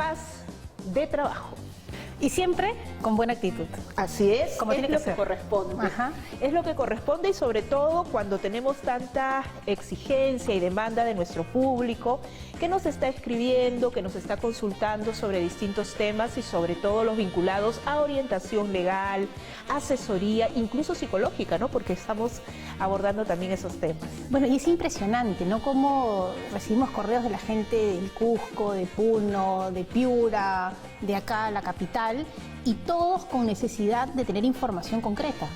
más de trabajo. Y siempre con buena actitud. Así es, como tiene que ser. Corresponde. Ajá. Es lo que corresponde, y sobre todo cuando tenemos tanta exigencia y demanda de nuestro público que nos está escribiendo, que nos está consultando sobre distintos temas y sobre todo los vinculados a orientación legal, asesoría, incluso psicológica, ¿no? Porque estamos abordando también esos temas. Bueno, y es impresionante, ¿no? Cómo recibimos correos de la gente del Cusco, de Puno, de Piura, de acá, la capital, y todos con necesidad de tener información concreta.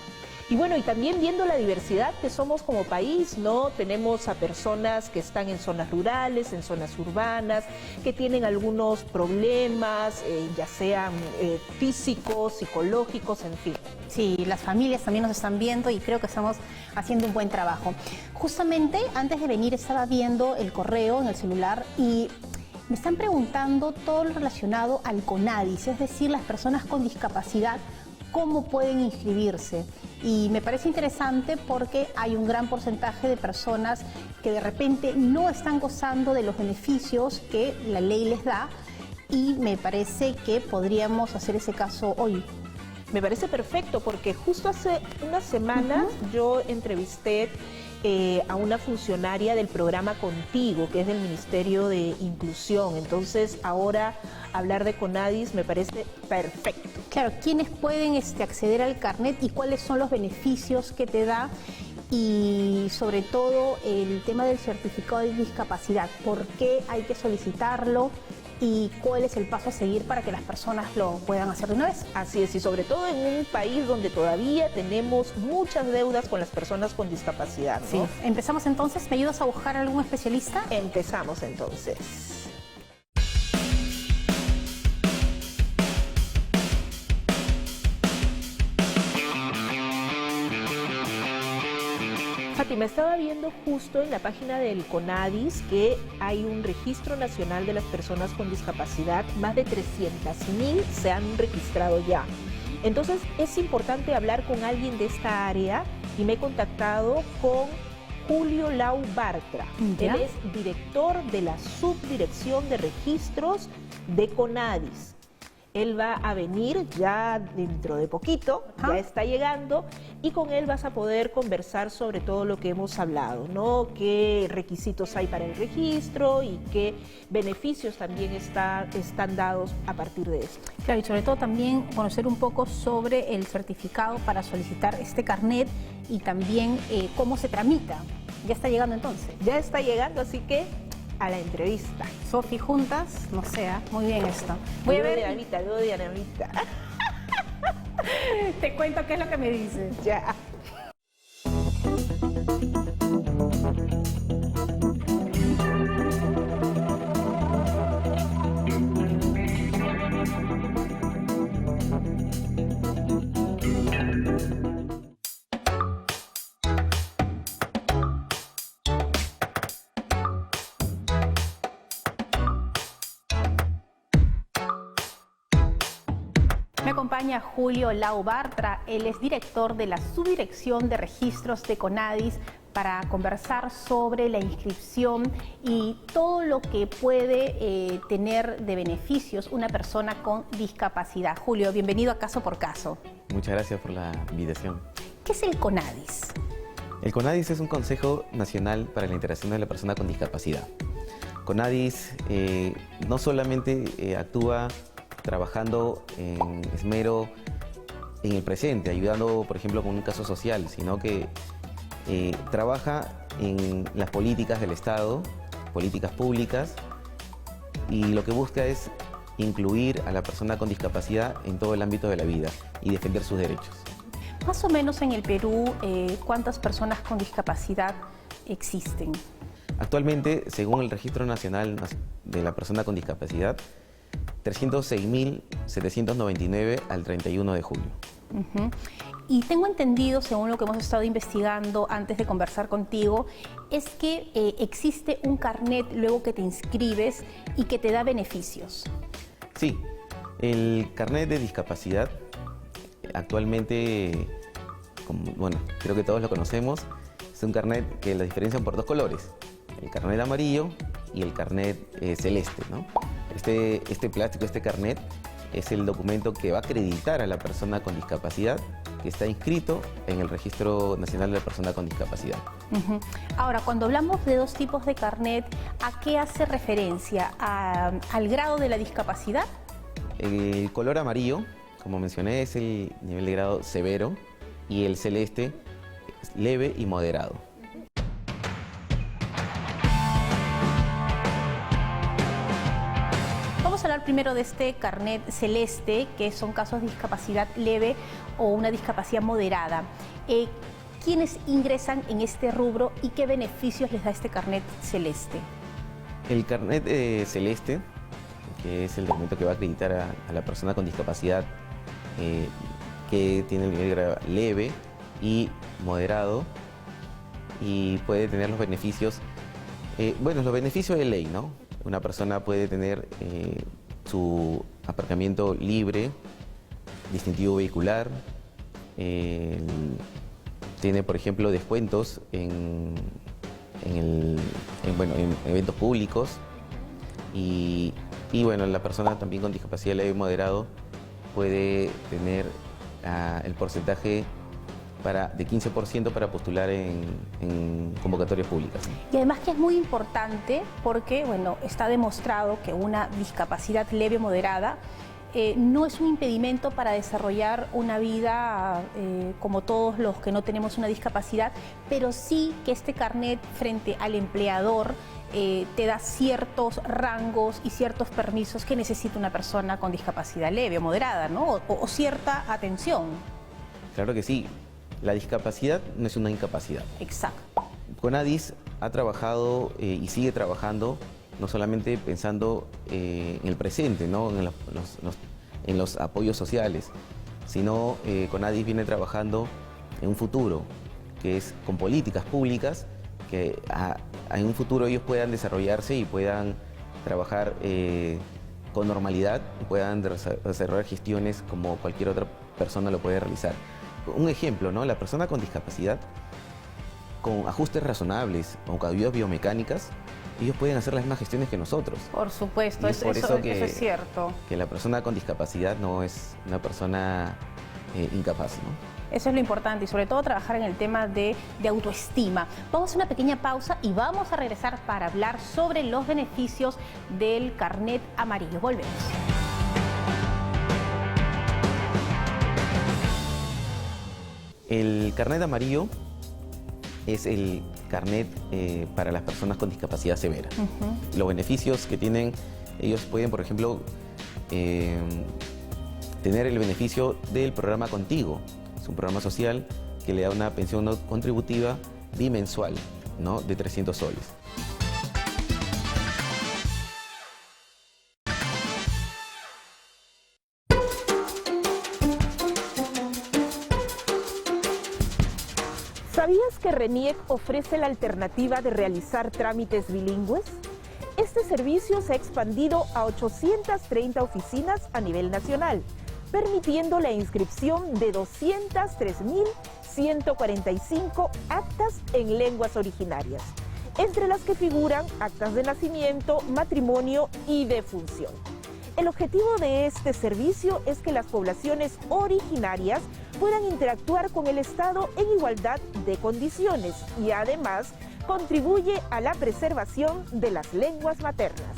Y bueno, y también viendo la diversidad que somos como país, ¿no? Tenemos a personas que están en zonas rurales, en zonas urbanas, que tienen algunos problemas, ya sean físicos, psicológicos, en fin. Sí, las familias también nos están viendo y creo que estamos haciendo un buen trabajo. Justamente antes de venir estaba viendo el correo en el celular y me están preguntando todo lo relacionado al CONADIS, es decir, las personas con discapacidad, cómo pueden inscribirse. Y me parece interesante porque hay un gran porcentaje de personas que de repente no están gozando de los beneficios que la ley les da, y me parece que podríamos hacer ese caso hoy. Me parece perfecto, porque justo hace unas semanas yo entrevisté a una funcionaria del programa Contigo, que es del Ministerio de Inclusión. Entonces, ahora hablar de CONADIS me parece perfecto. Claro, ¿quiénes pueden acceder al carnet y cuáles son los beneficios que te da? Y sobre todo el tema del certificado de discapacidad, ¿por qué hay que solicitarlo? ¿Y cuál es el paso a seguir para que las personas lo puedan hacer de una vez? Así es, y sobre todo en un país donde todavía tenemos muchas deudas con las personas con discapacidad, ¿no? Sí. Empezamos entonces, ¿me ayudas a buscar algún especialista? Empezamos entonces. Fátima, estaba viendo justo en la página del CONADIS que hay un registro nacional de las personas con discapacidad. Más de 300.000 se han registrado ya. Entonces es importante hablar con alguien de esta área y me he contactado con Julio Lau Bartra. ¿Ya? Él es director de la Subdirección de Registros de CONADIS. Él va a venir ya dentro de poquito, ya está llegando, y con él vas a poder conversar sobre todo lo que hemos hablado, ¿no? Qué requisitos hay para el registro y qué beneficios también están dados a partir de esto. Claro, y sobre todo también conocer un poco sobre el certificado para solicitar este carnet y también cómo se tramita. Ya está llegando entonces. Ya está llegando, así que a la entrevista. Sofi, juntas, no sé, muy bien esto. Voy a ver. Luego de Anamita. Te cuento qué es lo que me dices. Ya. Me acompaña Julio Lau Bartra, él es director de la Subdirección de Registros de CONADIS, para conversar sobre la inscripción y todo lo que puede tener de beneficios una persona con discapacidad. Julio, bienvenido a Caso por Caso. Muchas gracias por la invitación. ¿Qué es el CONADIS? El CONADIS es un Consejo Nacional para la Integración de la Persona con Discapacidad. CONADIS no solamente actúa trabajando en esmero en el presente, ayudando, por ejemplo, con un caso social, sino que trabaja en las políticas del Estado, políticas públicas, y lo que busca es incluir a la persona con discapacidad en todo el ámbito de la vida y defender sus derechos. Más o menos en el Perú, ¿cuántas personas con discapacidad existen? Actualmente, según el Registro Nacional de la Persona con Discapacidad, 306.799 al 31 de julio. Y tengo entendido, según lo que hemos estado investigando antes de conversar contigo, es que existe un carnet luego que te inscribes y que te da beneficios. Sí, el carnet de discapacidad actualmente, bueno, creo que todos lo conocemos, es un carnet que lo diferencian por dos colores, el carnet amarillo y el carnet celeste, ¿no? Este plástico, este carnet, es el documento que va a acreditar a la persona con discapacidad que está inscrito en el Registro Nacional de la Persona con Discapacidad. Ahora, cuando hablamos de dos tipos de carnet, ¿a qué hace referencia? ¿Al grado de la discapacidad? El color amarillo, como mencioné, es el nivel de grado severo, y el celeste es leve y moderado. Vamos a hablar primero de este carnet celeste, que son casos de discapacidad leve o una discapacidad moderada. ¿Quiénes ingresan en este rubro y qué beneficios les da este carnet celeste? El carnet celeste, que es el documento que va a acreditar a la persona con discapacidad que tiene el nivel de grado leve y moderado, y puede tener los beneficios, los beneficios de ley, ¿no? Una persona puede tener su aparcamiento libre, distintivo vehicular, tiene, por ejemplo, descuentos en eventos públicos, y la persona también con discapacidad leve y moderado puede tener el porcentaje de 15% para postular en convocatorias públicas. Y además que es muy importante porque, está demostrado que una discapacidad leve o moderada no es un impedimento para desarrollar una vida como todos los que no tenemos una discapacidad, pero sí que este carnet frente al empleador te da ciertos rangos y ciertos permisos que necesita una persona con discapacidad leve o moderada, ¿no? O cierta atención. Claro que sí. La discapacidad no es una incapacidad. Exacto. CONADIS ha trabajado y sigue trabajando no solamente pensando en el presente, ¿no? en los apoyos sociales, sino CONADIS viene trabajando en un futuro, que es con políticas públicas que en un futuro ellos puedan desarrollarse y puedan trabajar con normalidad, y puedan desarrollar gestiones como cualquier otra persona lo puede realizar. Un ejemplo, ¿no? La persona con discapacidad, con ajustes razonables o con ayudas biomecánicas, ellos pueden hacer las mismas gestiones que nosotros. Por supuesto, eso es cierto. Que la persona con discapacidad no es una persona incapaz, ¿no? Eso es lo importante, y sobre todo trabajar en el tema de autoestima. Vamos a hacer una pequeña pausa y vamos a regresar para hablar sobre los beneficios del carnet amarillo. Volvemos. El carnet amarillo es el carnet para las personas con discapacidad severa. Los beneficios que tienen, ellos pueden, por ejemplo, tener el beneficio del programa Contigo. Es un programa social que le da una pensión no contributiva bimensual, ¿no? De 300 soles. ¿Sabías que RENIEC ofrece la alternativa de realizar trámites bilingües? Este servicio se ha expandido a 830 oficinas a nivel nacional, permitiendo la inscripción de 203.145 actas en lenguas originarias, entre las que figuran actas de nacimiento, matrimonio y defunción. El objetivo de este servicio es que las poblaciones originarias puedan interactuar con el Estado en igualdad de condiciones y además contribuye a la preservación de las lenguas maternas.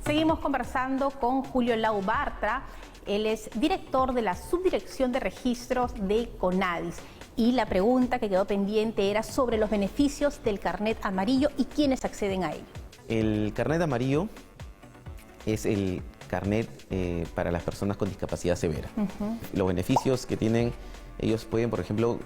Seguimos conversando con Julio Lau Bartra. Él es director de la Subdirección de Registros de CONADIS. Y la pregunta que quedó pendiente era sobre los beneficios del carnet amarillo y quiénes acceden a él. El carnet amarillo es el carnet para las personas con discapacidad severa. Los beneficios que tienen, ellos pueden, por ejemplo,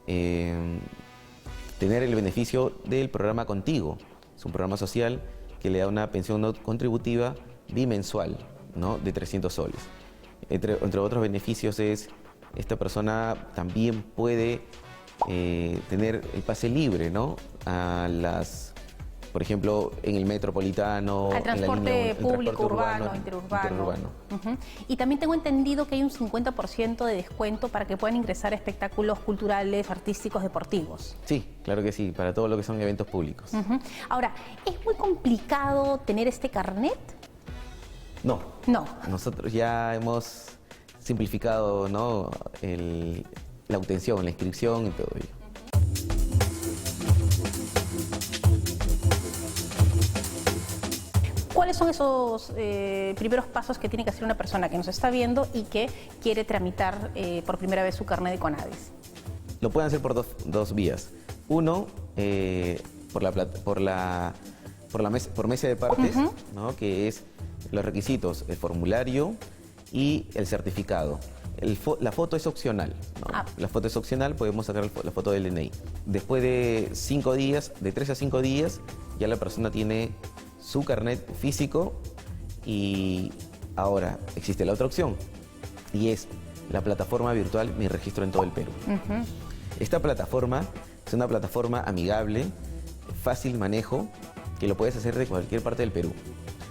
tener el beneficio del programa Contigo. Es un programa social que le da una pensión no contributiva bimensual, ¿no? De 300 soles. Entre otros beneficios es, esta persona también puede tener el pase libre, ¿no? A las por ejemplo, en el metropolitano, Al transporte el público, transporte urbano, interurbano. Y también tengo entendido que hay un 50% de descuento para que puedan ingresar a espectáculos culturales, artísticos, deportivos. Sí, claro que sí, para todo lo que son eventos públicos. Ahora, ¿es muy complicado tener este carnet? No. No. Nosotros ya hemos simplificado, ¿no?, la obtención, la inscripción y todo ello. ¿Cuáles son esos primeros pasos que tiene que hacer una persona que nos está viendo y que quiere tramitar por primera vez su carnet de CONADIS? Lo pueden hacer por dos vías. Uno, por mesa de partes, ¿no?, que es los requisitos, el formulario y el certificado. La foto es opcional, ¿no? La foto es opcional, podemos sacar la foto del DNI. Después de 5 días, de 3 a 5 días, ya la persona tiene su carnet físico y ahora existe la otra opción y es la plataforma virtual Mi Registro en todo el Perú. Esta plataforma es una plataforma amigable, fácil manejo, que lo puedes hacer de cualquier parte del Perú.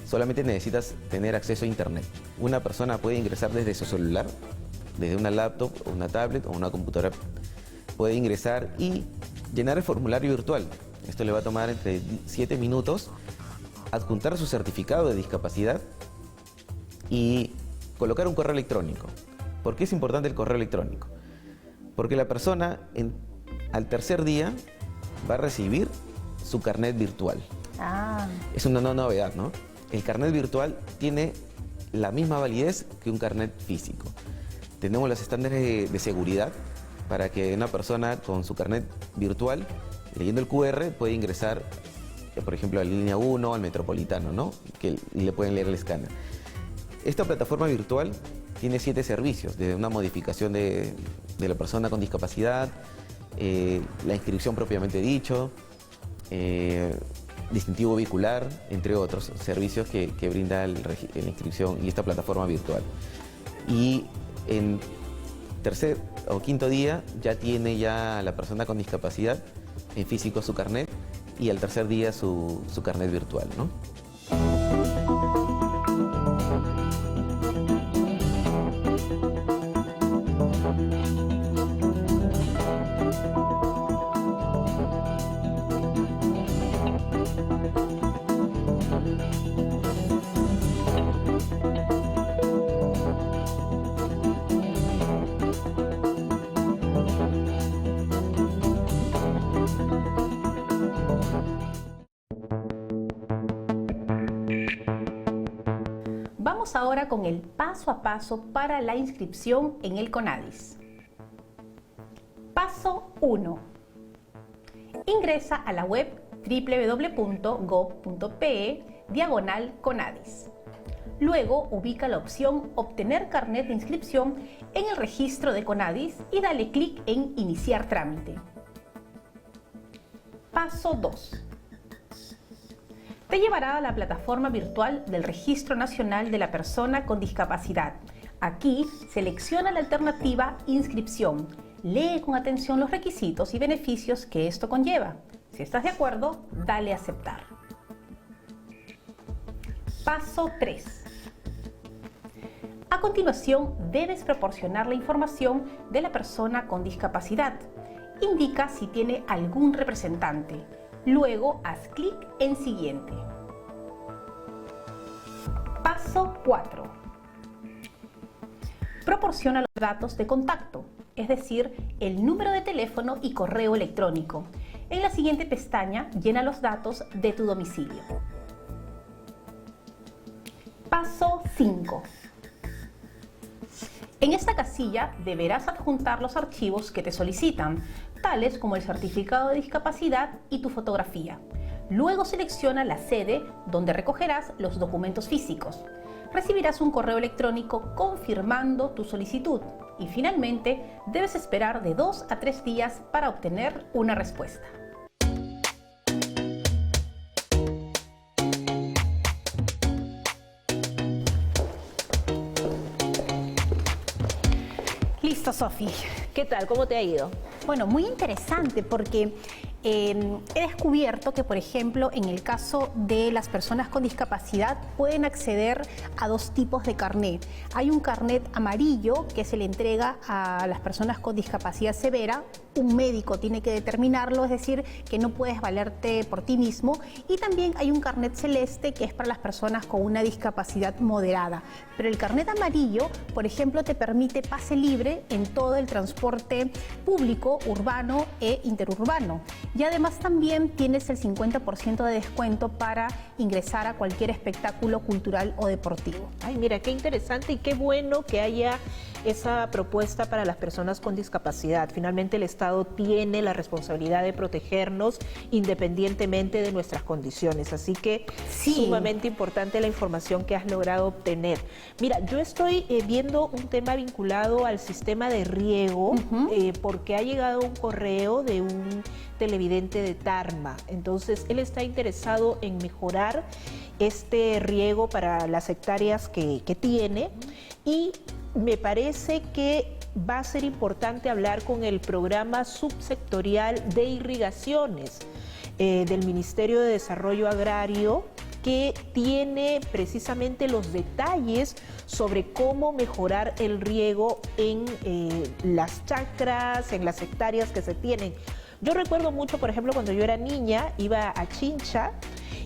Solamente necesitas tener acceso a internet. Una persona puede ingresar desde su celular, desde una laptop o una tablet o una computadora. Puede ingresar y llenar el formulario virtual. Esto le va a tomar entre 7 minutos, adjuntar su certificado de discapacidad y colocar un correo electrónico. ¿Por qué es importante el correo electrónico? Porque la persona al tercer día va a recibir su carnet virtual. Es una novedad, ¿no? El carnet virtual tiene la misma validez que un carnet físico. Tenemos los estándares de seguridad para que una persona con su carnet virtual, leyendo el QR, puede ingresar, por ejemplo, a la línea 1, al metropolitano, ¿no?, que le pueden leer el escáner. Esta plataforma virtual tiene 7 servicios, desde una modificación de la persona con discapacidad, la inscripción propiamente dicho, distintivo vehicular, entre otros servicios que brinda la inscripción y esta plataforma virtual. Y en tercer o quinto día ya tiene la persona con discapacidad en físico su carnet y al tercer día su carnet virtual, ¿no? Vamos ahora con el paso a paso para la inscripción en el CONADIS. Paso 1. Ingresa a la web www.gov.pe/CONADIS. Luego ubica la opción Obtener carnet de inscripción en el registro de CONADIS y dale clic en Iniciar trámite. Paso 2. Te llevará a la plataforma virtual del Registro Nacional de la Persona con Discapacidad. Aquí selecciona la alternativa Inscripción. Lee con atención los requisitos y beneficios que esto conlleva. Si estás de acuerdo, dale a Aceptar. Paso 3. A continuación, debes proporcionar la información de la persona con discapacidad. Indica si tiene algún representante. Luego, haz clic en Siguiente. Paso 4. Proporciona los datos de contacto, es decir, el número de teléfono y correo electrónico. En la siguiente pestaña, llena los datos de tu domicilio. Paso 5. En esta casilla deberás adjuntar los archivos que te solicitan, tales como el certificado de discapacidad y tu fotografía. Luego selecciona la sede donde recogerás los documentos físicos. Recibirás un correo electrónico confirmando tu solicitud y finalmente debes esperar de 2 a 3 días para obtener una respuesta. Listo, Sofi. ¿Qué tal? ¿Cómo te ha ido? Bueno, muy interesante porque he descubierto que, por ejemplo, en el caso de las personas con discapacidad, pueden acceder a dos tipos de carnet. Hay un carnet amarillo que se le entrega a las personas con discapacidad severa. Un médico tiene que determinarlo, es decir, que no puedes valerte por ti mismo. Y también hay un carnet celeste que es para las personas con una discapacidad moderada. Pero el carnet amarillo, por ejemplo, te permite pase libre en todo el transporte público, urbano e interurbano. Y además también tienes el 50% de descuento para ingresar a cualquier espectáculo cultural o deportivo. Ay, mira, qué interesante y qué bueno que haya esa propuesta para las personas con discapacidad. Finalmente el Estado tiene la responsabilidad de protegernos independientemente de nuestras condiciones. Así que Sí. sumamente importante la información que has logrado obtener. Mira, yo estoy viendo un tema vinculado al sistema de riego porque ha llegado un correo de un televidente de Tarma. Entonces, él está interesado en mejorar este riego para las hectáreas que tiene y me parece que va a ser importante hablar con el programa subsectorial de irrigaciones del Ministerio de Desarrollo Agrario, que tiene precisamente los detalles sobre cómo mejorar el riego en las chacras, en las hectáreas que se tienen. Yo recuerdo mucho, por ejemplo, cuando yo era niña, iba a Chincha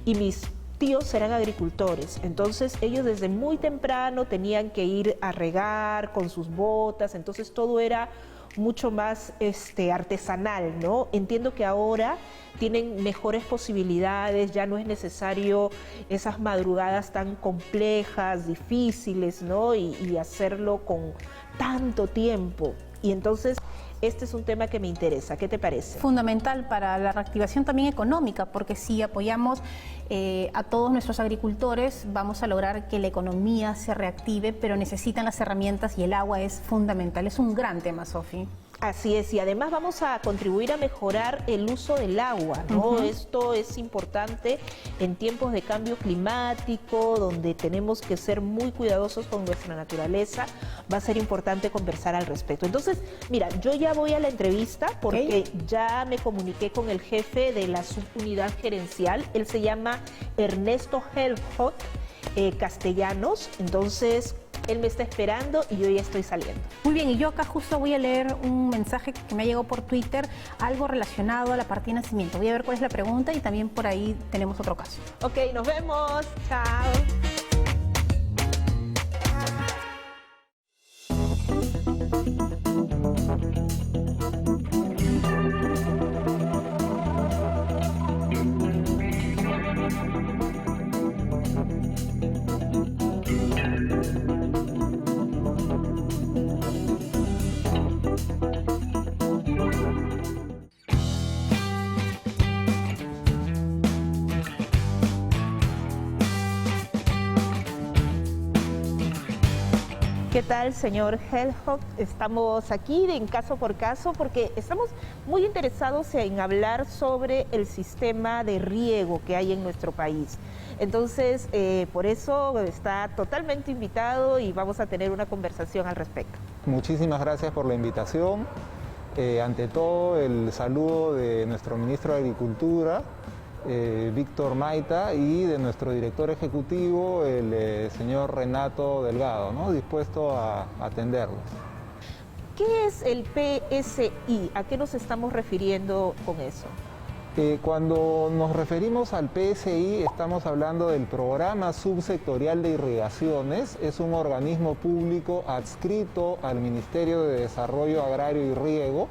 y mis tíos eran agricultores, entonces ellos desde muy temprano tenían que ir a regar con sus botas, entonces todo era mucho más artesanal, ¿no? Entiendo que ahora tienen mejores posibilidades, ya no es necesario esas madrugadas tan complejas, difíciles, ¿no? Y hacerlo con tanto tiempo. Y entonces este es un tema que me interesa. ¿Qué te parece? Fundamental para la reactivación también económica, porque si apoyamos a todos nuestros agricultores, vamos a lograr que la economía se reactive, pero necesitan las herramientas y el agua es fundamental. Es un gran tema, Sofi. Así es, y además vamos a contribuir a mejorar el uso del agua, ¿no? Esto es importante en tiempos de cambio climático, donde tenemos que ser muy cuidadosos con nuestra naturaleza. Va a ser importante conversar al respecto. Entonces, mira, yo ya voy a la entrevista porque ya me comuniqué con el jefe de la subunidad gerencial. Él se llama Ernesto Helfot Castellanos. Entonces, él me está esperando y yo ya estoy saliendo. Muy bien, y yo acá justo voy a leer un mensaje que me ha llegado por Twitter, algo relacionado a la partida de nacimiento. Voy a ver cuál es la pregunta y también por ahí tenemos otro caso. Ok, nos vemos. Chao. ¿Qué tal, señor Helfot? Estamos aquí en Caso por Caso porque estamos muy interesados en hablar sobre el sistema de riego que hay en nuestro país. Entonces, por eso está totalmente invitado y vamos a tener una conversación al respecto. Muchísimas gracias por la invitación. Ante todo, el saludo de nuestro ministro de Agricultura, Víctor Maita, y de nuestro director ejecutivo, el señor Renato Delgado, ¿no? Dispuesto a atenderlos. ¿Qué es el PSI? ¿A qué nos estamos refiriendo con eso? Cuando nos referimos al PSI, estamos hablando del Programa Subsectorial de Irrigaciones. Es un organismo público adscrito al Ministerio de Desarrollo Agrario y Riego.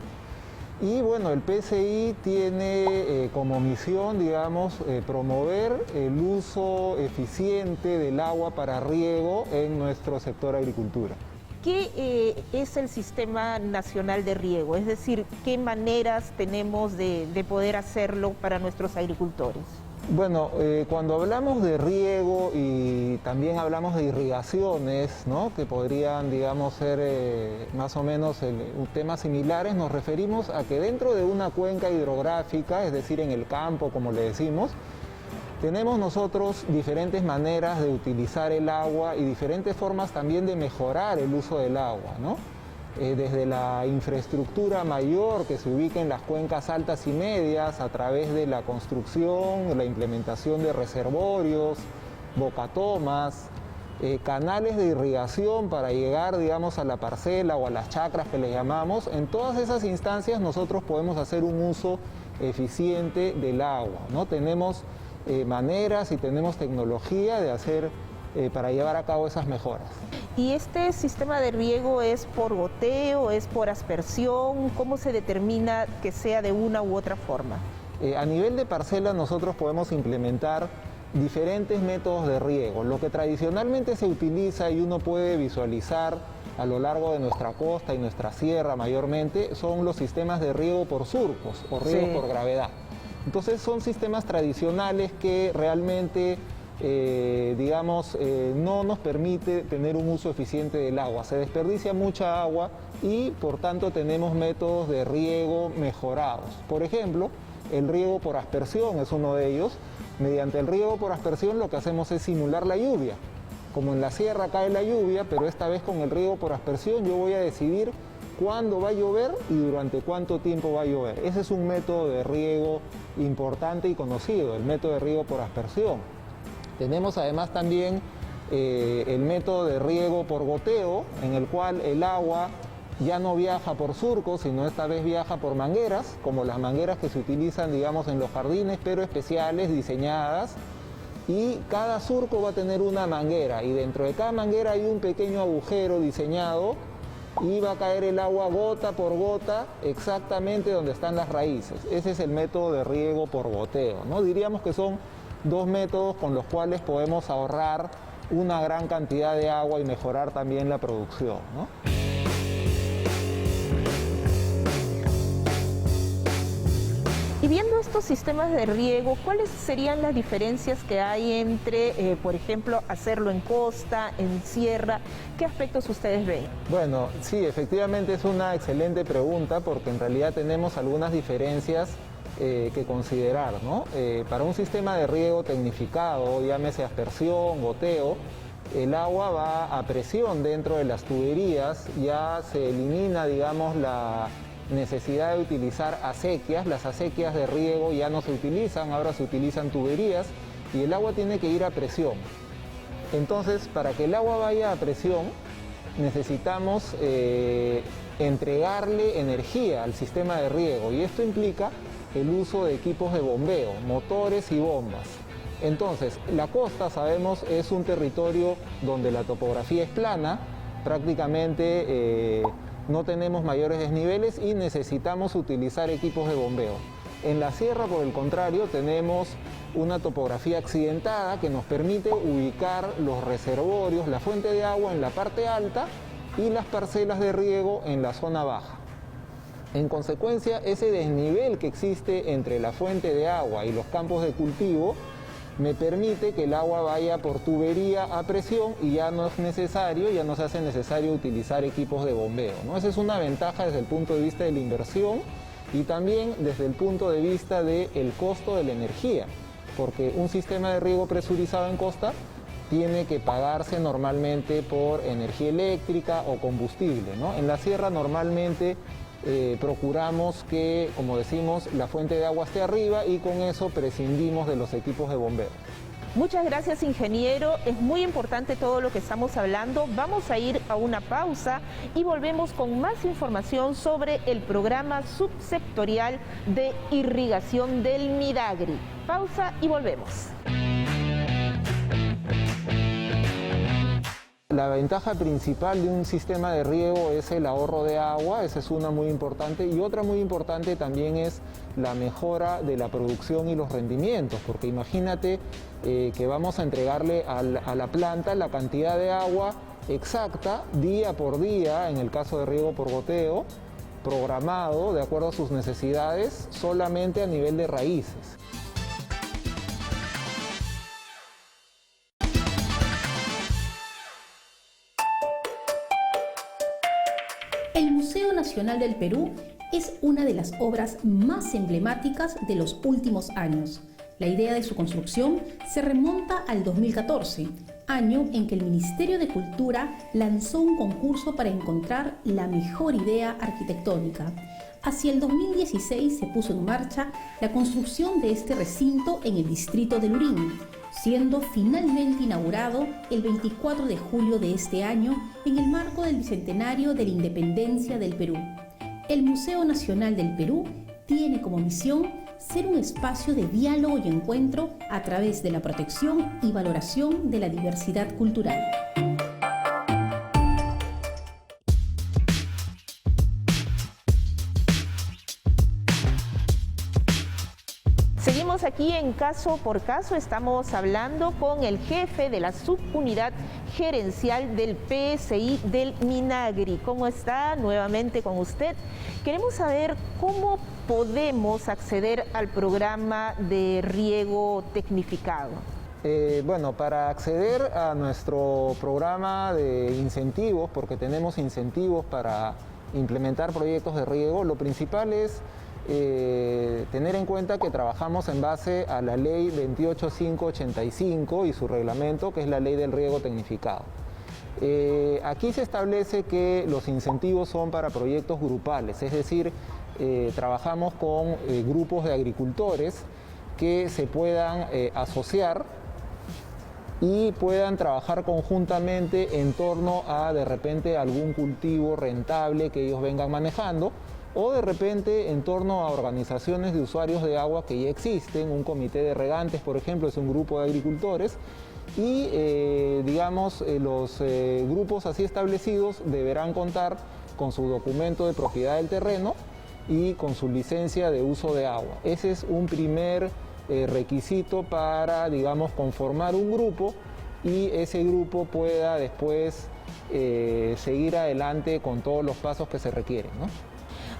Y bueno, el PSI tiene como misión, digamos, promover el uso eficiente del agua para riego en nuestro sector agricultura. ¿Qué es el Sistema Nacional de Riego? Es decir, ¿qué maneras tenemos de poder hacerlo para nuestros agricultores? Bueno, cuando hablamos de riego y también hablamos de irrigaciones, ¿no?, que podrían, digamos, ser más o menos temas similares, nos referimos a que dentro de una cuenca hidrográfica, es decir, en el campo, como le decimos, tenemos nosotros diferentes maneras de utilizar el agua y diferentes formas también de mejorar el uso del agua, ¿no? desde la infraestructura mayor que se ubica en las cuencas altas y medias a través de la construcción, la implementación de reservorios, bocatomas, canales de irrigación para llegar, digamos, a la parcela o a las chacras que le llamamos. En todas esas instancias nosotros podemos hacer un uso eficiente del agua, ¿no? Tenemos maneras y tenemos tecnología de hacer para llevar a cabo esas mejoras. ¿Y este sistema de riego es por goteo, es por aspersión? ¿Cómo se determina que sea de una u otra forma? A nivel de parcela nosotros podemos implementar diferentes métodos de riego. Lo que tradicionalmente se utiliza y uno puede visualizar a lo largo de nuestra costa y nuestra sierra mayormente son los sistemas de riego por surcos o riego por gravedad. Entonces son sistemas tradicionales que realmente no nos permite tener un uso eficiente del agua. Se desperdicia mucha agua y por tanto tenemos métodos de riego mejorados. Por ejemplo, el riego por aspersión es uno de ellos. Mediante el riego por aspersión lo que hacemos es simular la lluvia. Como en la sierra cae la lluvia, pero esta vez con el riego por aspersión yo voy a decidir cuándo va a llover y durante cuánto tiempo va a llover. Ese es un método de riego importante y conocido, el método de riego por aspersión. Tenemos además también el método de riego por goteo, en el cual el agua ya no viaja por surcos, sino esta vez viaja por mangueras, como las mangueras que se utilizan, digamos, en los jardines, pero especiales, diseñadas. Y cada surco va a tener una manguera, y dentro de cada manguera hay un pequeño agujero diseñado, y va a caer el agua gota por gota exactamente donde están las raíces. Ese es el método de riego por goteo, ¿no? Diríamos que son dos métodos con los cuales podemos ahorrar una gran cantidad de agua y mejorar también la producción, ¿no? Y viendo estos sistemas de riego, ¿cuáles serían las diferencias que hay entre, por ejemplo, hacerlo en costa, en sierra? ¿Qué aspectos ustedes ven? Bueno, sí, efectivamente es una excelente pregunta porque en realidad tenemos algunas diferencias que considerar, ¿no? Para un sistema de riego tecnificado, llámese aspersión, goteo, el agua va a presión dentro de las tuberías, ya se elimina, digamos, la necesidad de utilizar acequias. Las acequias de riego ya no se utilizan, ahora se utilizan tuberías y el agua tiene que ir a presión. Entonces, para que el agua vaya a presión, necesitamos entregarle energía al sistema de riego y esto implica el uso de equipos de bombeo, motores y bombas. Entonces, la costa, sabemos, es un territorio donde la topografía es plana, prácticamente no tenemos mayores desniveles y necesitamos utilizar equipos de bombeo. En la sierra, por el contrario, tenemos una topografía accidentada que nos permite ubicar los reservorios, la fuente de agua en la parte alta y las parcelas de riego en la zona baja. En consecuencia, ese desnivel que existe entre la fuente de agua y los campos de cultivo me permite que el agua vaya por tubería a presión y ya no es necesario, ya no se hace necesario utilizar equipos de bombeo, ¿no? Esa es una ventaja desde el punto de vista de la inversión y también desde el punto de vista del costo de la energía, porque un sistema de riego presurizado en costa tiene que pagarse normalmente por energía eléctrica o combustible, ¿no? En la sierra normalmente procuramos que, como decimos, la fuente de agua esté arriba y con eso prescindimos de los equipos de bombeo. Muchas gracias, ingeniero. Es muy importante todo lo que estamos hablando. Vamos a ir a una pausa y volvemos con más información sobre el programa subsectorial de irrigación del Midagri. Pausa y volvemos. La ventaja principal de un sistema de riego es el ahorro de agua, esa es una muy importante, y otra muy importante también es la mejora de la producción y los rendimientos, porque imagínate que vamos a entregarle a la planta la cantidad de agua exacta día por día, en el caso de riego por goteo, programado de acuerdo a sus necesidades, solamente a nivel de raíces. El Museo Nacional del Perú es una de las obras más emblemáticas de los últimos años. La idea de su construcción se remonta al 2014, año en que el Ministerio de Cultura lanzó un concurso para encontrar la mejor idea arquitectónica. Hacia el 2016 se puso en marcha la construcción de este recinto en el distrito de Lurín, siendo finalmente inaugurado el 24 de julio de este año en el marco del Bicentenario de la Independencia del Perú. El Museo Nacional del Perú tiene como misión ser un espacio de diálogo y encuentro a través de la protección y valoración de la diversidad cultural. Seguimos aquí en Caso por Caso, estamos hablando con el jefe de la subunidad gerencial del PSI del Minagri. ¿Cómo está? Nuevamente con usted. Queremos saber cómo podemos acceder al programa de riego tecnificado. Bueno, para acceder a nuestro programa de incentivos, porque tenemos incentivos para implementar proyectos de riego, lo principal es tener en cuenta que trabajamos en base a la ley 28585 y su reglamento, que es la ley del riego tecnificado. Aquí se establece que los incentivos son para proyectos grupales, es decir, trabajamos con grupos de agricultores que se puedan asociar y puedan trabajar conjuntamente en torno a de repente algún cultivo rentable que ellos vengan manejando, o de repente en torno a organizaciones de usuarios de agua que ya existen. Un comité de regantes, por ejemplo, es un grupo de agricultores y los grupos así establecidos deberán contar con su documento de propiedad del terreno y con su licencia de uso de agua. Ese es un primer requisito para, conformar un grupo y ese grupo pueda después seguir adelante con todos los pasos que se requieren, ¿no?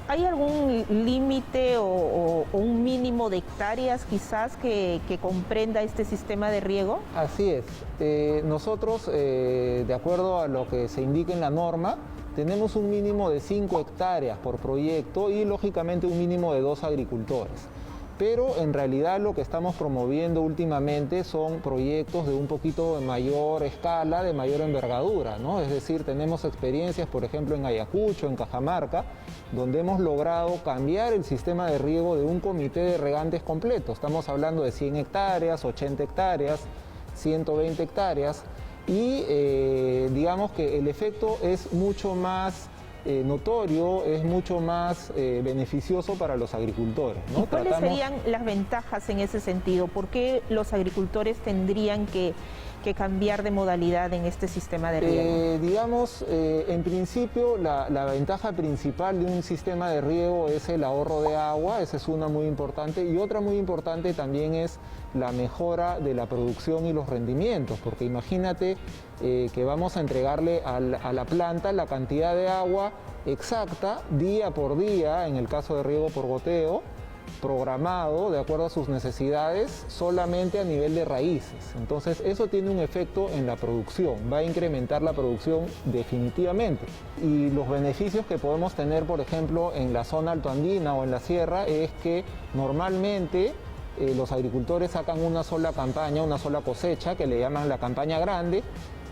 ¿Hay algún límite o un mínimo de hectáreas quizás que comprenda este sistema de riego? Así es. Nosotros, de acuerdo a lo que se indica en la norma, tenemos un mínimo de 5 hectáreas por proyecto y lógicamente un mínimo de 2 agricultores. Pero en realidad lo que estamos promoviendo últimamente son proyectos de un poquito de mayor escala, de mayor envergadura, ¿no? Es decir, tenemos experiencias, por ejemplo, en Ayacucho, en Cajamarca, donde hemos logrado cambiar el sistema de riego de un comité de regantes completo. Estamos hablando de 100 hectáreas, 80 hectáreas, 120 hectáreas y digamos que el efecto es mucho más notorio, es mucho más beneficioso para los agricultores, ¿no? ¿Y cuáles serían las ventajas en ese sentido? ¿Por qué los agricultores tendrían que cambiar de modalidad en este sistema de riego? En principio la ventaja principal de un sistema de riego es el ahorro de agua, esa es una muy importante, y otra muy importante también es la mejora de la producción y los rendimientos, porque imagínate que vamos a entregarle a la planta la cantidad de agua exacta día por día, en el caso de riego por goteo, programado de acuerdo a sus necesidades solamente a nivel de raíces. Entonces eso tiene un efecto en la producción, va a incrementar la producción definitivamente. Y los beneficios que podemos tener, por ejemplo, en la zona altoandina o en la sierra es que normalmente los agricultores sacan una sola campaña, una sola cosecha, que le llaman la campaña grande,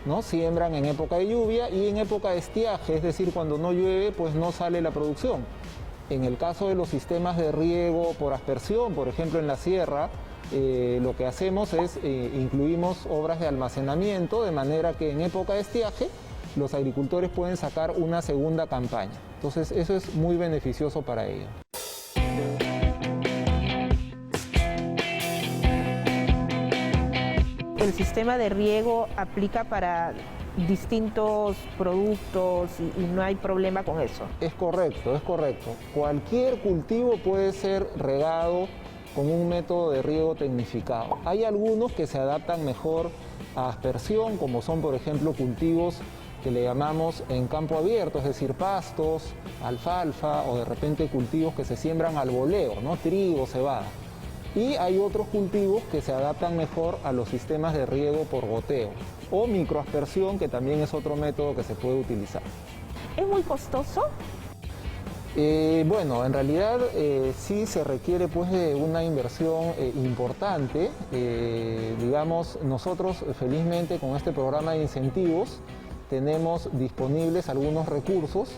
¿no? Siembran en época de lluvia y en época de estiaje, es decir, cuando no llueve, pues no sale la producción. En el caso de los sistemas de riego por aspersión, por ejemplo en la sierra, lo que hacemos es incluimos obras de almacenamiento, de manera que en época de estiaje los agricultores pueden sacar una segunda campaña. Entonces eso es muy beneficioso para ellos. ¿El sistema de riego aplica para distintos productos y no hay problema con eso? Es correcto, es correcto. Cualquier cultivo puede ser regado con un método de riego tecnificado. Hay algunos que se adaptan mejor a aspersión, como son, por ejemplo, cultivos que le llamamos en campo abierto, es decir, pastos, alfalfa o de repente cultivos que se siembran al voleo, ¿no? Trigo, cebada. Y hay otros cultivos que se adaptan mejor a los sistemas de riego por goteo o microaspersión, que también es otro método que se puede utilizar. ¿Es muy costoso? Bueno, en realidad sí se requiere pues de una inversión importante. Digamos, nosotros felizmente con este programa de incentivos tenemos disponibles algunos recursos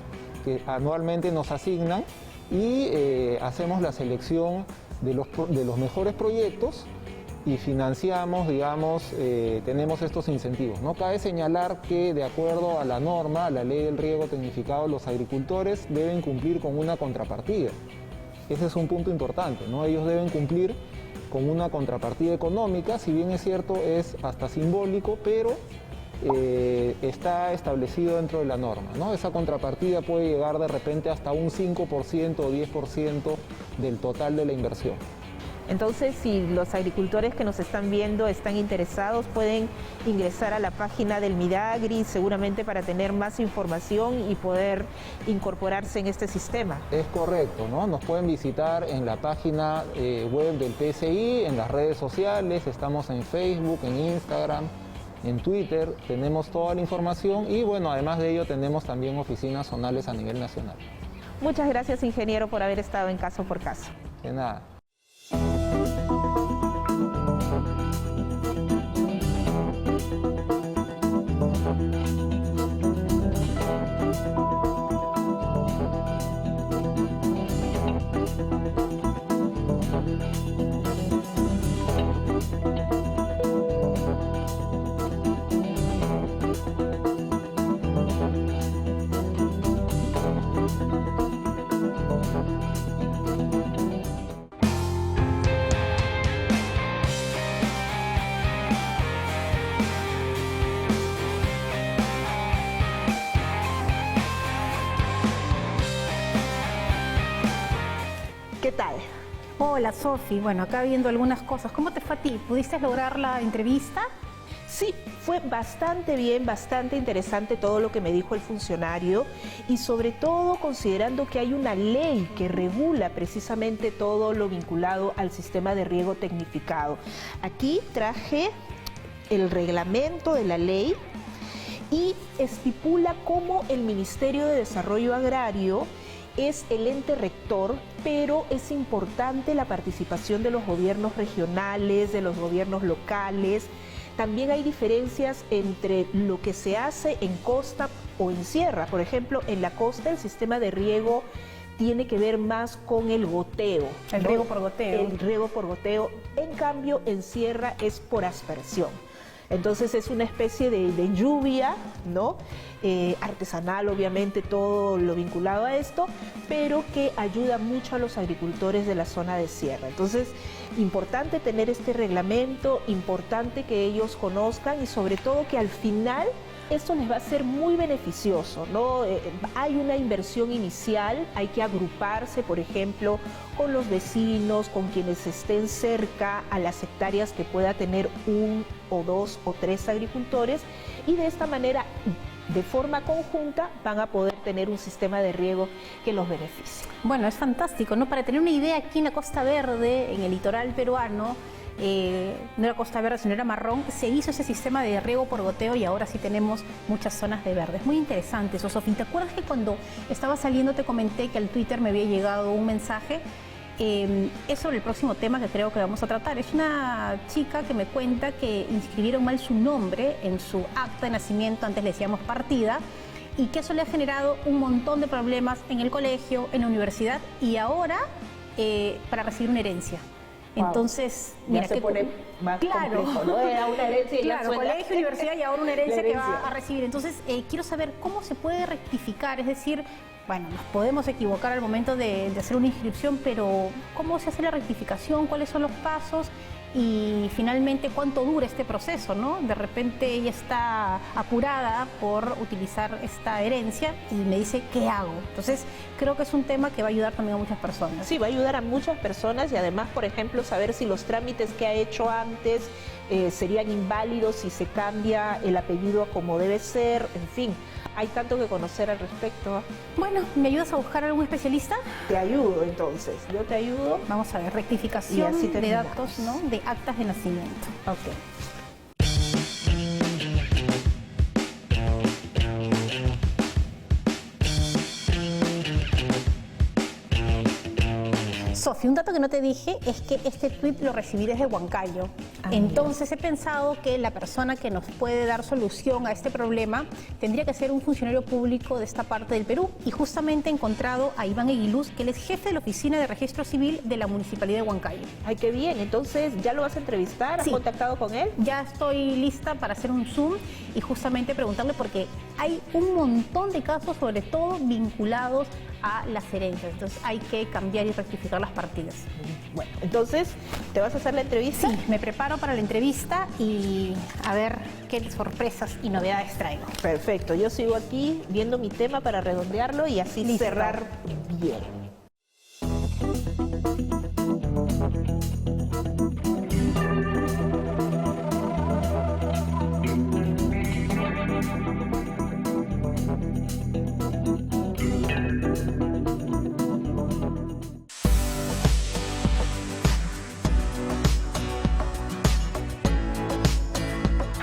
que anualmente nos asignan y hacemos la selección de los mejores proyectos y financiamos, digamos, tenemos estos incentivos, ¿no? Cabe señalar que de acuerdo a la norma, a la ley del riego tecnificado, los agricultores deben cumplir con una contrapartida. Ese es un punto importante, ¿no? Ellos deben cumplir con una contrapartida económica, si bien es cierto, es hasta simbólico, pero está establecido dentro de la norma, ¿no? Esa contrapartida puede llegar de repente hasta un 5% o 10% del total de la inversión. Entonces, si los agricultores que nos están viendo están interesados, pueden ingresar a la página del Midagri, seguramente para tener más información y poder incorporarse en este sistema. Es correcto, ¿no? Nos pueden visitar en la página web del PSI, en las redes sociales, estamos en Facebook, en Instagram, en Twitter, tenemos toda la información y bueno, además de ello tenemos también oficinas zonales a nivel nacional. Muchas gracias, ingeniero, por haber estado en Caso por Caso. De nada. ¿Qué tal? Hola, Sofi. Bueno, acá viendo algunas cosas. ¿Cómo te fue a ti? ¿Pudiste lograr la entrevista? Sí, fue bastante bien, bastante interesante todo lo que me dijo el funcionario y sobre todo considerando que hay una ley que regula precisamente todo lo vinculado al sistema de riego tecnificado. Aquí traje el reglamento de la ley y estipula cómo el Ministerio de Desarrollo Agrario es el ente rector, pero es importante la participación de los gobiernos regionales, de los gobiernos locales. También hay diferencias entre lo que se hace en costa o en sierra. Por ejemplo, en la costa el sistema de riego tiene que ver más con el goteo. El riego por goteo. El riego por goteo. En cambio, en sierra es por aspersión. Entonces es una especie de lluvia, ¿no? Artesanal, obviamente, todo lo vinculado a esto, pero que ayuda mucho a los agricultores de la zona de sierra. Entonces, importante tener este reglamento, importante que ellos conozcan y sobre todo que al final esto les va a ser muy beneficioso, ¿no? Hay una inversión inicial, hay que agruparse, por ejemplo, con los vecinos, con quienes estén cerca a las hectáreas que pueda tener 1 o 2 o 3 agricultores y de esta manera, de forma conjunta, van a poder tener un sistema de riego que los beneficie. Bueno, es fantástico, ¿no? Para tener una idea, aquí en la Costa Verde, en el litoral peruano, no era Costa Verde, sino era Marrón, se hizo ese sistema de riego por goteo y ahora sí tenemos muchas zonas de verde. Es muy interesante eso, Sofía. ¿Te acuerdas que cuando estaba saliendo te comenté que al Twitter me había llegado un mensaje? Es sobre el próximo tema que creo que vamos a tratar. Es una chica que me cuenta que inscribieron mal su nombre en su acta de nacimiento, antes le decíamos partida, y que eso le ha generado un montón de problemas en el colegio, en la universidad y ahora para recibir una herencia. Wow. Entonces, mira, ya se pone más complejo, ¿no? Era una herencia y claro, suena... colegio, universidad y ahora una herencia que va a recibir. Entonces, quiero saber cómo se puede rectificar, es decir, bueno, nos podemos equivocar al momento de hacer una inscripción, pero ¿cómo se hace la rectificación? ¿Cuáles son los pasos? Y finalmente, ¿cuánto dura este proceso, no? De repente ella está apurada por utilizar esta herencia y me dice, ¿qué hago? Entonces, creo que es un tema que va a ayudar también a muchas personas. Sí, va a ayudar a muchas personas y además, por ejemplo, saber si los trámites que ha hecho antes serían inválidos, si se cambia el apellido como debe ser, en fin. Hay tanto que conocer al respecto. Bueno, ¿me ayudas a buscar a algún especialista? Te ayudo, entonces. Yo te ayudo. Vamos a ver, rectificación de terminamos. datos, ¿no? De actas de nacimiento. Ok. Sofi, un dato que no te dije es que este tuit lo recibí desde Huancayo. Entonces he pensado que la persona que nos puede dar solución a este problema tendría que ser un funcionario público de esta parte del Perú. Y justamente he encontrado a Iván Eguiluz, que él es jefe de la Oficina de Registro Civil de la Municipalidad de Huancayo. Ay, qué bien. Entonces, ¿ya lo vas a entrevistar? ¿Has Sí. contactado con él? Ya estoy lista para hacer un Zoom y justamente preguntarle porque hay un montón de casos, sobre todo vinculados a las herencias. Entonces hay que cambiar y rectificar las partidas. Bueno, entonces, ¿te vas a hacer la entrevista? Sí, me preparo para la entrevista y a ver qué sorpresas y novedades traigo. Perfecto. Yo sigo aquí viendo mi tema para redondearlo y así Listo. cerrar bien.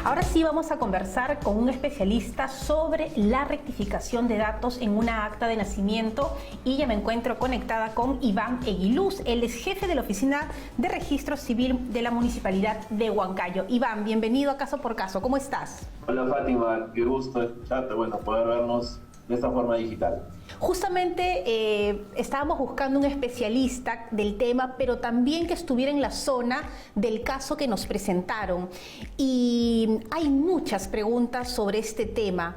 Ahora sí vamos a conversar con un especialista sobre la rectificación de datos en una acta de nacimiento y ya me encuentro conectada con Iván Eguiluz. Él es jefe de la Oficina de Registro Civil de la Municipalidad de Huancayo. Iván, bienvenido a Caso por Caso. ¿Cómo estás? Hola Fátima, qué gusto escucharte, bueno, poder vernos de esta forma digital. Justamente estábamos buscando un especialista del tema, pero también que estuviera en la zona del caso que nos presentaron. Y hay muchas preguntas sobre este tema.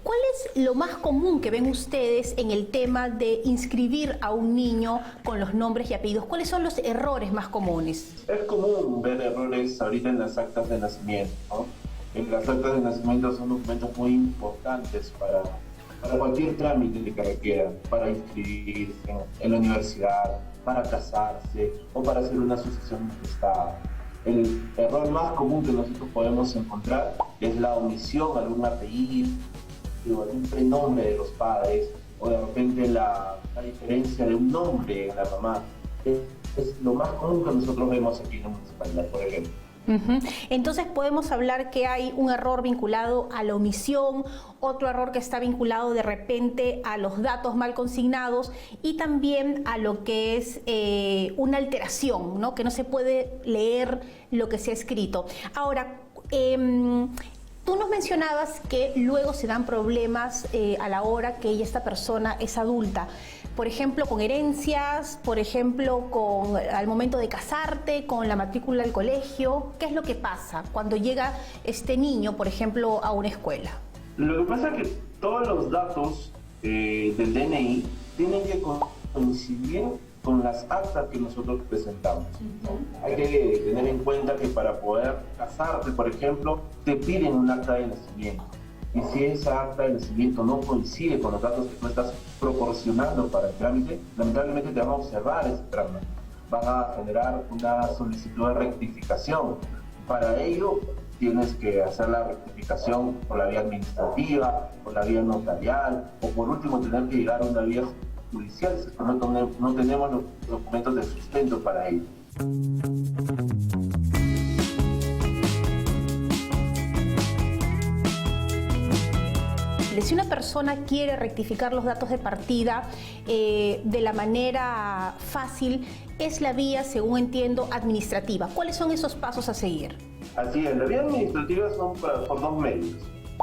¿Cuál es lo más común que ven ustedes en el tema de inscribir a un niño con los nombres y apellidos? ¿Cuáles son los errores más comunes? Es común ver errores ahorita en las actas de nacimiento, ¿no? Las actas de nacimiento son documentos muy importantes para cualquier trámite que requiera, para inscribirse en la universidad, para casarse o para hacer una sucesión intestada. El error más común que nosotros podemos encontrar es la omisión de algún apellido, algún prenombre de los padres o de repente la diferencia de un nombre en la mamá. Es lo más común que nosotros vemos aquí en la municipalidad, por ejemplo. Entonces podemos hablar que hay un error vinculado a la omisión, otro error que está vinculado de repente a los datos mal consignados y también a lo que es una alteración, ¿no? Que no se puede leer lo que se ha escrito. Ahora, tú nos mencionabas que luego se dan problemas a la hora que esta persona es adulta. Por ejemplo, con herencias, por ejemplo, al momento de casarte, con la matrícula del colegio. ¿Qué es lo que pasa cuando llega este niño, por ejemplo, a una escuela? Lo que pasa es que todos los datos del DNI tienen que coincidir con las actas que nosotros presentamos, ¿no? Hay que tener en cuenta que para poder casarte, por ejemplo, te piden un acta de nacimiento. Y si esa acta de nacimiento no coincide con los datos que tú estás proporcionando para el trámite, lamentablemente te van a observar ese trámite. Van a generar una solicitud de rectificación. Para ello, tienes que hacer la rectificación por la vía administrativa, por la vía notarial, o por último tener que llegar a una vía judicial si no tenemos los documentos de sustento para ello. Si una persona quiere rectificar los datos de partida de la manera fácil, es la vía, según entiendo, administrativa. ¿Cuáles son esos pasos a seguir? Así es, la vía administrativa son por dos medios.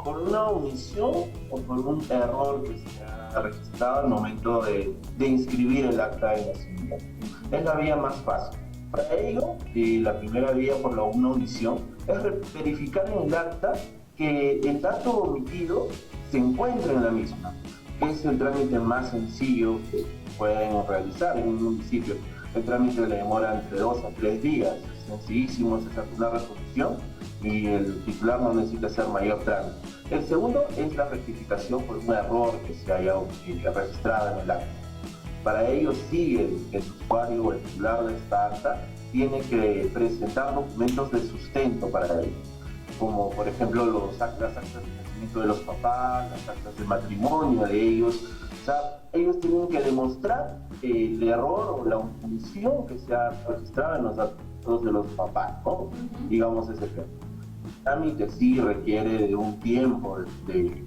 Por una omisión o por un error que se ha registrado al momento de inscribir el acta de nacimiento. Es la vía más fácil. Para ello, la primera vía por una omisión es verificar en el acta que el dato omitido se encuentra en la misma. Es el trámite más sencillo que pueden realizar en un municipio. El trámite le demora entre 2 a 3 días. Es sencillísimo, se saca una resolución y el titular no necesita hacer mayor trámite. El segundo es la rectificación por un error que se haya registrado en el acta. Para ello, sí, el usuario o el titular de esta acta tiene que presentar documentos de sustento para ello, como por ejemplo las actas de nacimiento de los papás, las actas de matrimonio de ellos. O sea, ellos tienen que demostrar el error o la omisión que se ha registrado en los datos de los papás, ¿no? Digamos ese ejemplo. El trámite sí requiere de un tiempo de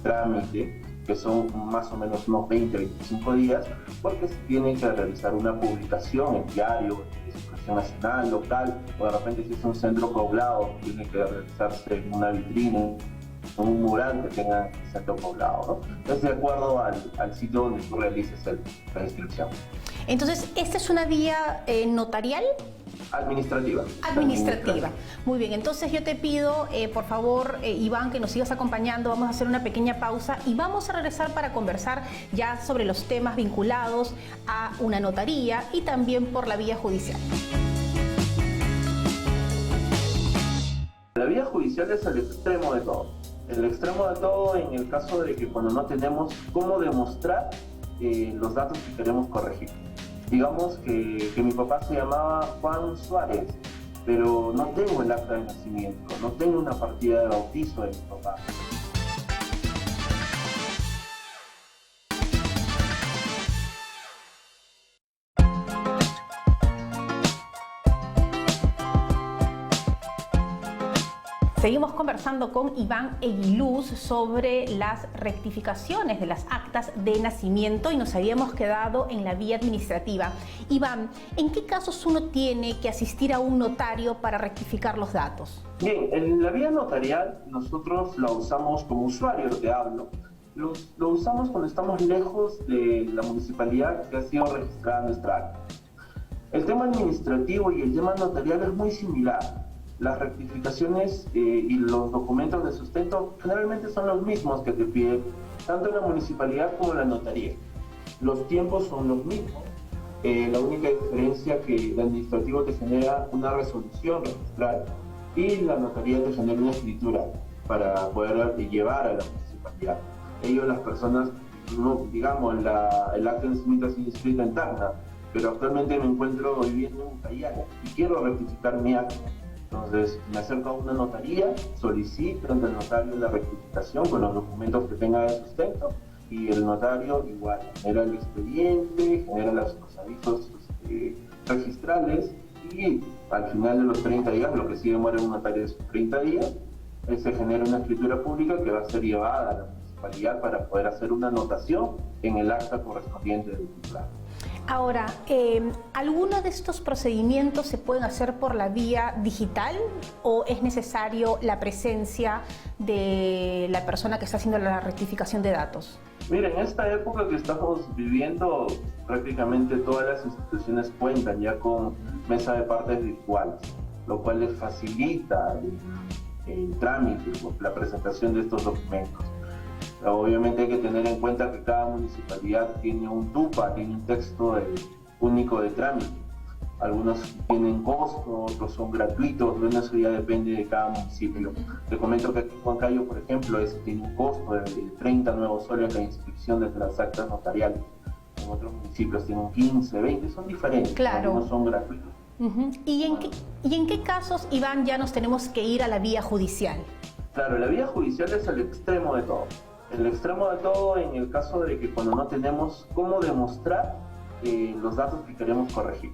trámite, que son más o menos unos 20-25 días, porque se tiene que realizar una publicación en diario, de circulación nacional, local, o de repente si es un centro poblado, tiene que realizarse en una vitrina, un mural que tenga el centro poblado, ¿no? Entonces, de acuerdo al sitio donde tú realices la inscripción. Entonces, ¿esta es una vía notarial? Administrativa. Administrativa. Muy bien, entonces yo te pido, por favor, Iván, que nos sigas acompañando. Vamos a hacer una pequeña pausa y vamos a regresar para conversar ya sobre los temas vinculados a una notaría y también por la vía judicial. La vía judicial es el extremo de todo. El extremo de todo en el caso de que cuando no tenemos cómo demostrar los datos que queremos corregir. Digamos que mi papá se llamaba Juan Suárez, pero no tengo el acta de nacimiento, no tengo una partida de bautizo de mi papá. Seguimos conversando con Iván Eguiluz sobre las rectificaciones de las actas de nacimiento y nos habíamos quedado en la vía administrativa. Iván, ¿en qué casos uno tiene que asistir a un notario para rectificar los datos? Bien, en la vía notarial nosotros la usamos como usuarios, te hablo. Lo usamos cuando estamos lejos de la municipalidad que ha sido registrada en nuestra acta. El tema administrativo y el tema notarial es muy similar. Las rectificaciones y los documentos de sustento generalmente son los mismos que te piden tanto la municipalidad como la notaría. Los tiempos son los mismos. La única diferencia que el administrativo te genera una resolución registral y la notaría te genera una escritura para poder llevar a la municipalidad. Ellos, las personas, no, digamos, el acta de nacimiento ha sido inscrita en Tacna, pero actualmente me encuentro viviendo en Ucayali y quiero rectificar mi acta. Entonces me acerco a una notaría, solicito ante el notario la rectificación con los documentos que tenga de sustento y el notario igual genera el expediente, genera los avisos registrales y al final de los 30 días, lo que sí demora un notario es 30 días, se genera una escritura pública que va a ser llevada a la municipalidad para poder hacer una anotación en el acta correspondiente del titular. Ahora, ¿alguno de estos procedimientos se pueden hacer por la vía digital o es necesario la presencia de la persona que está haciendo la rectificación de datos? Mira, en esta época que estamos viviendo, prácticamente todas las instituciones cuentan ya con mesa de partes virtuales, lo cual les facilita el trámite, la presentación de estos documentos. Obviamente hay que tener en cuenta que cada municipalidad tiene un TUPA, tiene un texto único de trámite. Algunos tienen costo, otros son gratuitos, bueno, eso ya depende de cada municipio. Te comento que aquí en Huancayo, por ejemplo, tiene un costo de 30 nuevos soles la inscripción de las actas notariales. En otros municipios tienen 15, 20, son diferentes, claro. Algunos son gratuitos. ¿Y en qué casos, Iván, ya nos tenemos que ir a la vía judicial? Claro, la vía judicial es el extremo de todo. El extremo de todo en el caso de que cuando no tenemos cómo demostrar los datos que queremos corregir.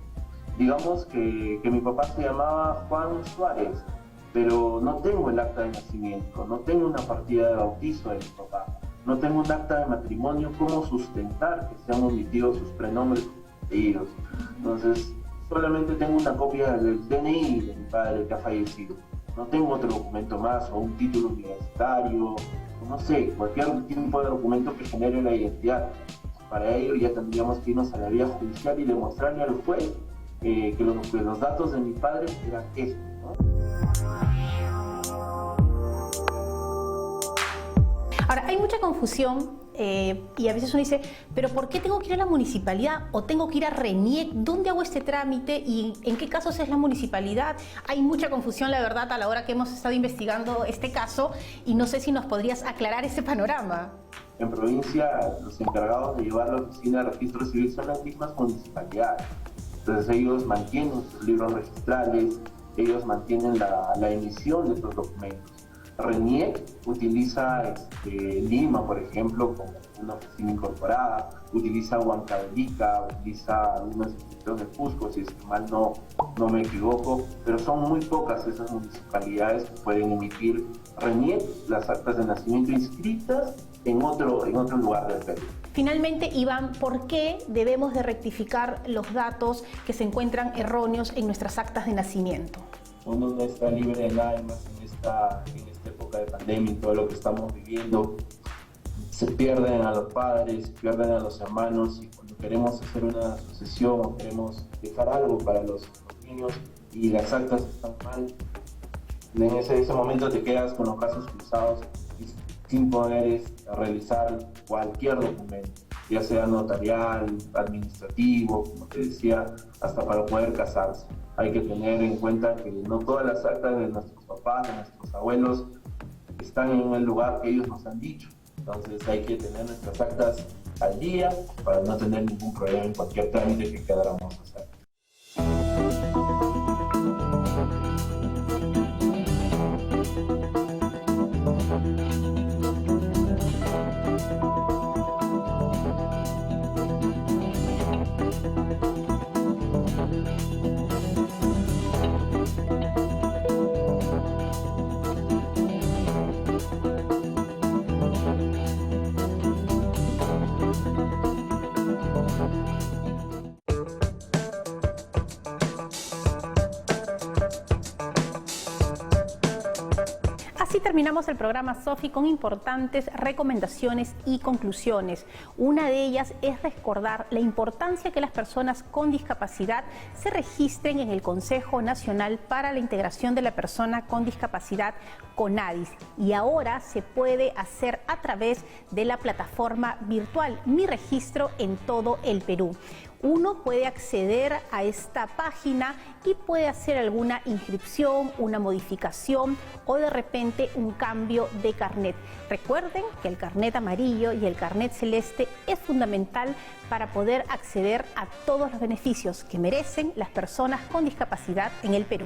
Digamos que mi papá se llamaba Juan Suárez, pero no tengo el acta de nacimiento, no tengo una partida de bautizo de mi papá, no tengo un acta de matrimonio, cómo sustentar que se han omitido sus prenombres y apellidos. Entonces, solamente tengo una copia del DNI de mi padre que ha fallecido. No tengo otro documento más, o un título universitario, no sé, cualquier tipo de documento que genere la identidad. Para ello ya tendríamos que irnos a la vía judicial y demostrarle al juez que los datos de mi padre eran estos, ¿no? Ahora, hay mucha confusión y a veces uno dice, pero ¿por qué tengo que ir a la municipalidad o tengo que ir a RENIEC? ¿Dónde hago este trámite y en qué casos es la municipalidad? Hay mucha confusión, la verdad, a la hora que hemos estado investigando este caso y no sé si nos podrías aclarar ese panorama. En provincia, los encargados de llevar la oficina de registro civil son las mismas municipalidades. Entonces ellos mantienen sus libros registrales, ellos mantienen la emisión de estos documentos. RENIEC utiliza Lima, por ejemplo, como una oficina incorporada, utiliza Huancavelica, utiliza algunas instituciones de Cusco, si es que mal no me equivoco, pero son muy pocas esas municipalidades que pueden emitir RENIEC, las actas de nacimiento inscritas en otro lugar del Perú. Finalmente, Iván, ¿por qué debemos de rectificar los datos que se encuentran erróneos en nuestras actas de nacimiento? Uno no está libre de lágrimas en esta época de pandemia y todo lo que estamos viviendo. Se pierden a los padres, se pierden a los hermanos, y cuando queremos hacer una sucesión o queremos dejar algo para los niños y las actas están mal, en ese momento te quedas con los brazos cruzados y sin poder realizar cualquier documento, ya sea notarial, administrativo, como te decía, hasta para poder casarse. Hay que tener en cuenta que no todas las actas de nuestros papás, de nuestros abuelos, están en el lugar que ellos nos han dicho. Entonces hay que tener nuestras actas al día para no tener ningún problema en cualquier trámite que queramos hacer. Así terminamos el programa, Sofi, con importantes recomendaciones y conclusiones. Una de ellas es recordar la importancia que las personas con discapacidad se registren en el Consejo Nacional para la Integración de la Persona con Discapacidad, CONADIS. Y ahora se puede hacer a través de la plataforma virtual Mi Registro en todo el Perú. Uno puede acceder a esta página y puede hacer alguna inscripción, una modificación o de repente un cambio de carnet. Recuerden que el carnet amarillo y el carnet celeste es fundamental para poder acceder a todos los beneficios que merecen las personas con discapacidad en el Perú.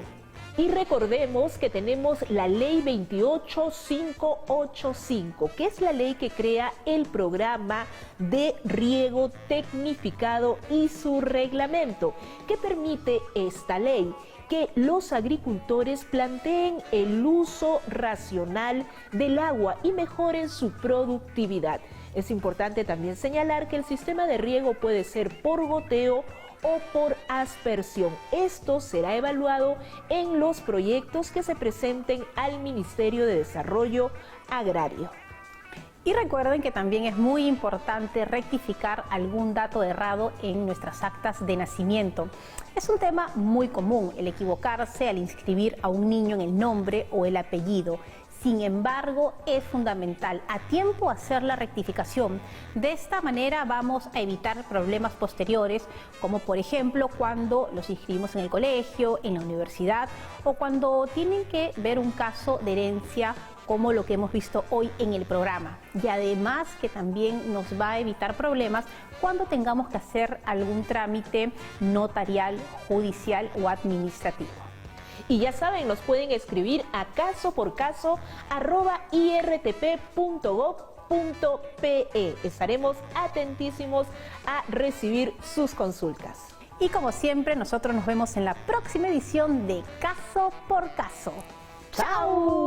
Y recordemos que tenemos la Ley 28585, que es la ley que crea el programa de riego tecnificado y su reglamento, que permite esta ley que los agricultores planteen el uso racional del agua y mejoren su productividad. Es importante también señalar que el sistema de riego puede ser por goteo o por aspersión. Esto será evaluado en los proyectos que se presenten al Ministerio de Desarrollo Agrario. Y recuerden que también es muy importante rectificar algún dato errado en nuestras actas de nacimiento. Es un tema muy común el equivocarse al inscribir a un niño en el nombre o el apellido. Sin embargo, es fundamental a tiempo hacer la rectificación. De esta manera vamos a evitar problemas posteriores, como por ejemplo cuando los inscribimos en el colegio, en la universidad o cuando tienen que ver un caso de herencia como lo que hemos visto hoy en el programa. Y además que también nos va a evitar problemas cuando tengamos que hacer algún trámite notarial, judicial o administrativo. Y ya saben, nos pueden escribir a casoporcaso@irtp.gov.pe. Estaremos atentísimos a recibir sus consultas. Y como siempre, nosotros nos vemos en la próxima edición de Caso por Caso. ¡Chao!